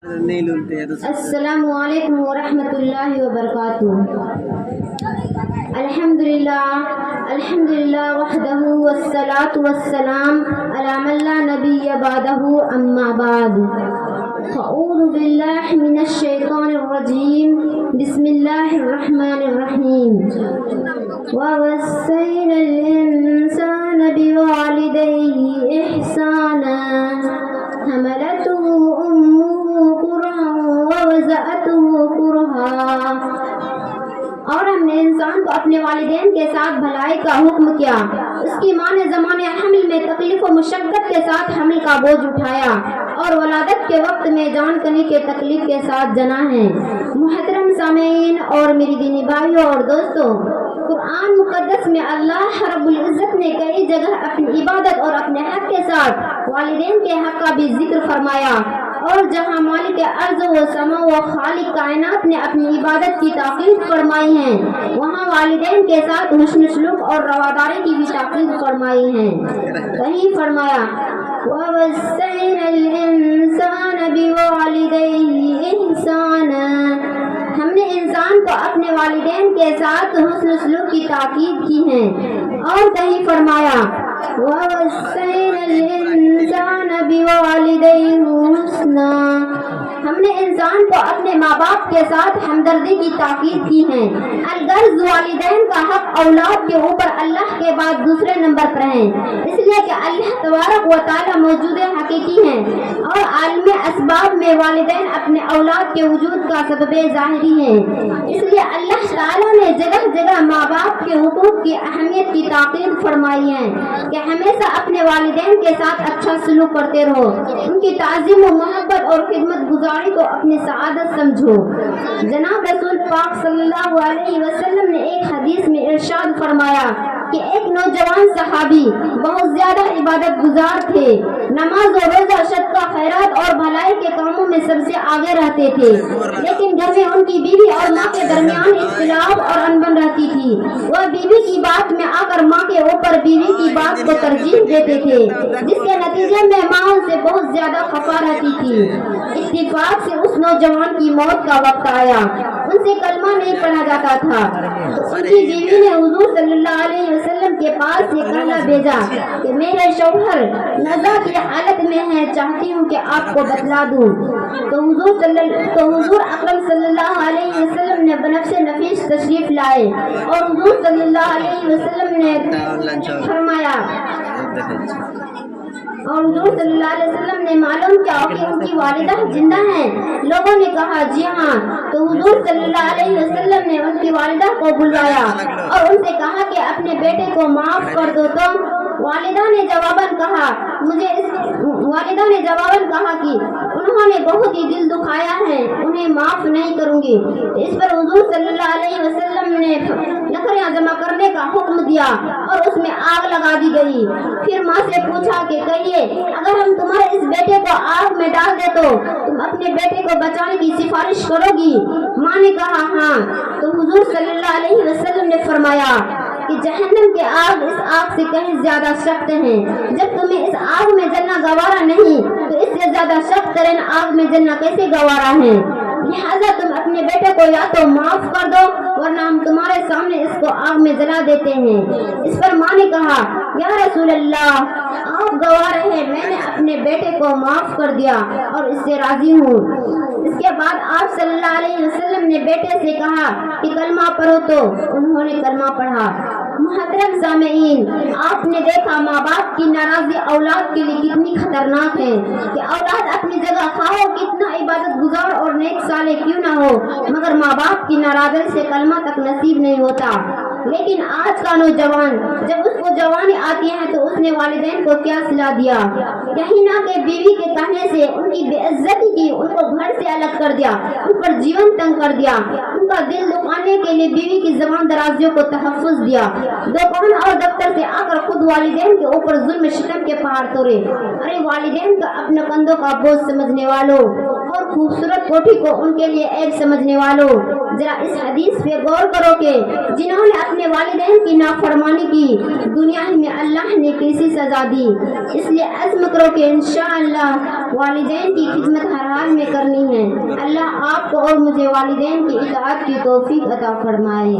السلام علیکم ورحمۃ اللہ وبرکاتہ۔ الحمدللہ وحدہ والصلاة والسلام علی من لا نبی بعدہ اما بعد۔ اعوذ باللہ من الشیطان الرجیم، بسم اللہ الرحمن الرحیم۔ ووصینا الانسان بوالدیہ احسانا حملته امه کرہا ووضعته کرہا۔ اور ہم نے انسان کو اپنے والدین کے ساتھ بھلائی کا حکم کیا، اس کی ماں نے زمانے حمل میں تکلیف و مشقت کے ساتھ حمل کا بوجھ اٹھایا اور ولادت کے وقت میں جان کنی کے تکلیف کے ساتھ جنا ہے۔ محترم سامعین اور میری دینی بھائیوں اور دوستوں، قرآن مقدس میں اللہ رب العزت نے کئی جگہ اپنی عبادت اور اپنے حق کے ساتھ والدین کے حق کا بھی ذکر فرمایا، اور جہاں مالک ارض و سما و خالق کائنات نے اپنی عبادت کی تاکید فرمائی ہے، وہاں والدین کے ساتھ حسن سلوک اور رواداری کی بھی تاکید فرمائی ہے۔ کہیں فرمایا وَوَصَّيْنَا الْإِنسَانَ بِوَالِدَيْهِ إِحْسَانًا، ہم نے انسان کو اپنے والدین کے ساتھ حسن سلوک کی تاکید کی ہے۔ اور کہیں فرمایا وَوَصَّيْنَا الْإِنسَانَ بِوَالِدَيْهِ حُسْنًا، ہم نے انسان کو اپنے ماں باپ کے ساتھ ہمدردی کی تاکید کی ہے۔ الغرض والدین کا حق اولاد کے اوپر اللہ کے بعد دوسرے نمبر پر ہے، اس لیے کہ اللہ تبارک و تعالی موجود حقیقی ہیں اور عالم اسباب میں والدین اپنے اولاد کے وجود کا سبب ظاہری ہیں۔ اس لیے اللہ تعالی نے جگہ جگہ ماں باپ کے حقوق کی اہمیت کی تاکید فرمائی ہے کہ ہمیشہ اپنے والدین کے ساتھ اچھا سلوک کرتے رہو، ان کی تعظیم و محبت اور خدمت گزاری کو اپنی سعادت سمجھو۔ جناب رسول پاک صلی اللہ علیہ وسلم نے ایک حدیث میں ارشاد فرمایا کہ ایک نوجوان صحابی بہت زیادہ عبادت گزار تھے، نماز و روزہ، صدقہ، خیرات اور بھلائی کے کاموں میں سب سے آگے رہتے تھے، لیکن گھر میں ان کی بیوی اور ماں کے درمیان اختلاف اور انبن رہتی تھی۔ وہ بیوی کی بات میں آ کر ماں کے اوپر بیوی کی بات کو ترجیح دیتے تھے، جس کے نتیجے میں ماں ان سے بہت زیادہ خفا رہتی تھی۔ اتفاق سے اس نوجوان کی موت کا وقت آیا، ان سے کلمہ نہیں پڑھا جاتا تھا، تو ان کی بیوی نے حضور صلی اللہ علیہ وسلم کے پاس یہ کہنا بھیجا کہ میرے شوہر نزا کی حالت میں ہیں، چاہتی ہوں کہ آپ کو بتلا دوں۔ تو حضور اکرم صلی اللہ علیہ وسلم نے بنفس نفیس تشریف لائے اور حضور صلی اللہ علیہ وسلم نے فرمایا معلوم کیا کہ ان کی والدہ زندہ ہیں؟ لوگوں نے کہا جی ہاں۔ تو حضور صلی اللہ علیہ وسلم نے ان کی والدہ کو بلوایا اور ان سے کہا کہ اپنے بیٹے کو معاف کر دو۔ تو والدہ نے جواباً کہا کہ انہوں نے بہت ہی دل دکھایا ہے، انہیں معاف نہیں کروں گی۔ اس پر حضور صلی اللہ علیہ وسلم نے لکڑیاں جمع کرنے کا حکم دیا اور اس میں آگ لگا دی گئی۔ پھر ماں سے پوچھا کہ کہیے اگر ہم تمہارے اس بیٹے کو آگ میں ڈال دے تو تم اپنے بیٹے کو بچانے کی سفارش کرو گی؟ ماں نے کہا ہاں۔ تو حضور صلی اللہ علیہ وسلم نے فرمایا کہ جہنم کے آگ اس آگ سے کہیں زیادہ سخت ہیں، جب تمہیں اس آگ میں جلنا گوارا نہیں تو اس سے زیادہ سخت ترین آگ میں جلنا کیسے گوارا ہے؟ لہذا تم اپنے بیٹے کو یا تو معاف کر دو ورنہ ہم تمہارے سامنے اس کو آگ میں جلا دیتے ہیں۔ اس پر ماں نے کہا یا رسول اللہ، آپ گواہ ہیں، میں نے اپنے بیٹے کو معاف کر دیا اور اس سے راضی ہوں۔ اس کے بعد آپ صلی اللہ علیہ وسلم نے بیٹے سے کہا کہ کلمہ پڑھو، تو انہوں نے کلمہ پڑھا۔ محترم سامعین، آپ نے دیکھا ماں باپ کی ناراضی اولاد کے لیے کتنی خطرناک ہے کہ اولاد اپنی جگہ خواہ کتنا عبادت گزار اور نیک صالح کیوں نہ ہو، مگر ماں باپ کی ناراضی سے کلمہ تک نصیب نہیں ہوتا۔ لیکن آج کا نوجوان جب اس کو جوانی آتی ہے تو اس نے والدین کو کیا صلاح دیا؟ یہی نہ کہ بیوی کے کہنے سے ان کی بے عزتی کی، ان کو گھر سے الگ کر دیا، ان پر جیون تنگ کر دیا، ان کا دل دکھانے کے لیے بیوی کی زبان درازیوں کو تحفظ دیا، دکان اور دفتر سے آ کر خود والدین کے اوپر ظلم ستم کے پہاڑ توڑے۔ ارے والدین کا اپنے کندھوں کا بوجھ سمجھنے والوں، اور خوبصورت کوٹھی کو ان کے لیے عیب سمجھنے والوں، ذرا اس حدیث پہ غور کرو کہ جنہوں نے اپنے والدین کی نافرمانی کی دنیا میں اللہ نے کیسی سزا دی۔ اس لیے عزم کرو کہ انشاءاللہ والدین کی خدمت ہر حال میں کرنی ہے۔ اللہ آپ کو اور مجھے والدین کی اطاعت کی توفیق عطا فرمائے۔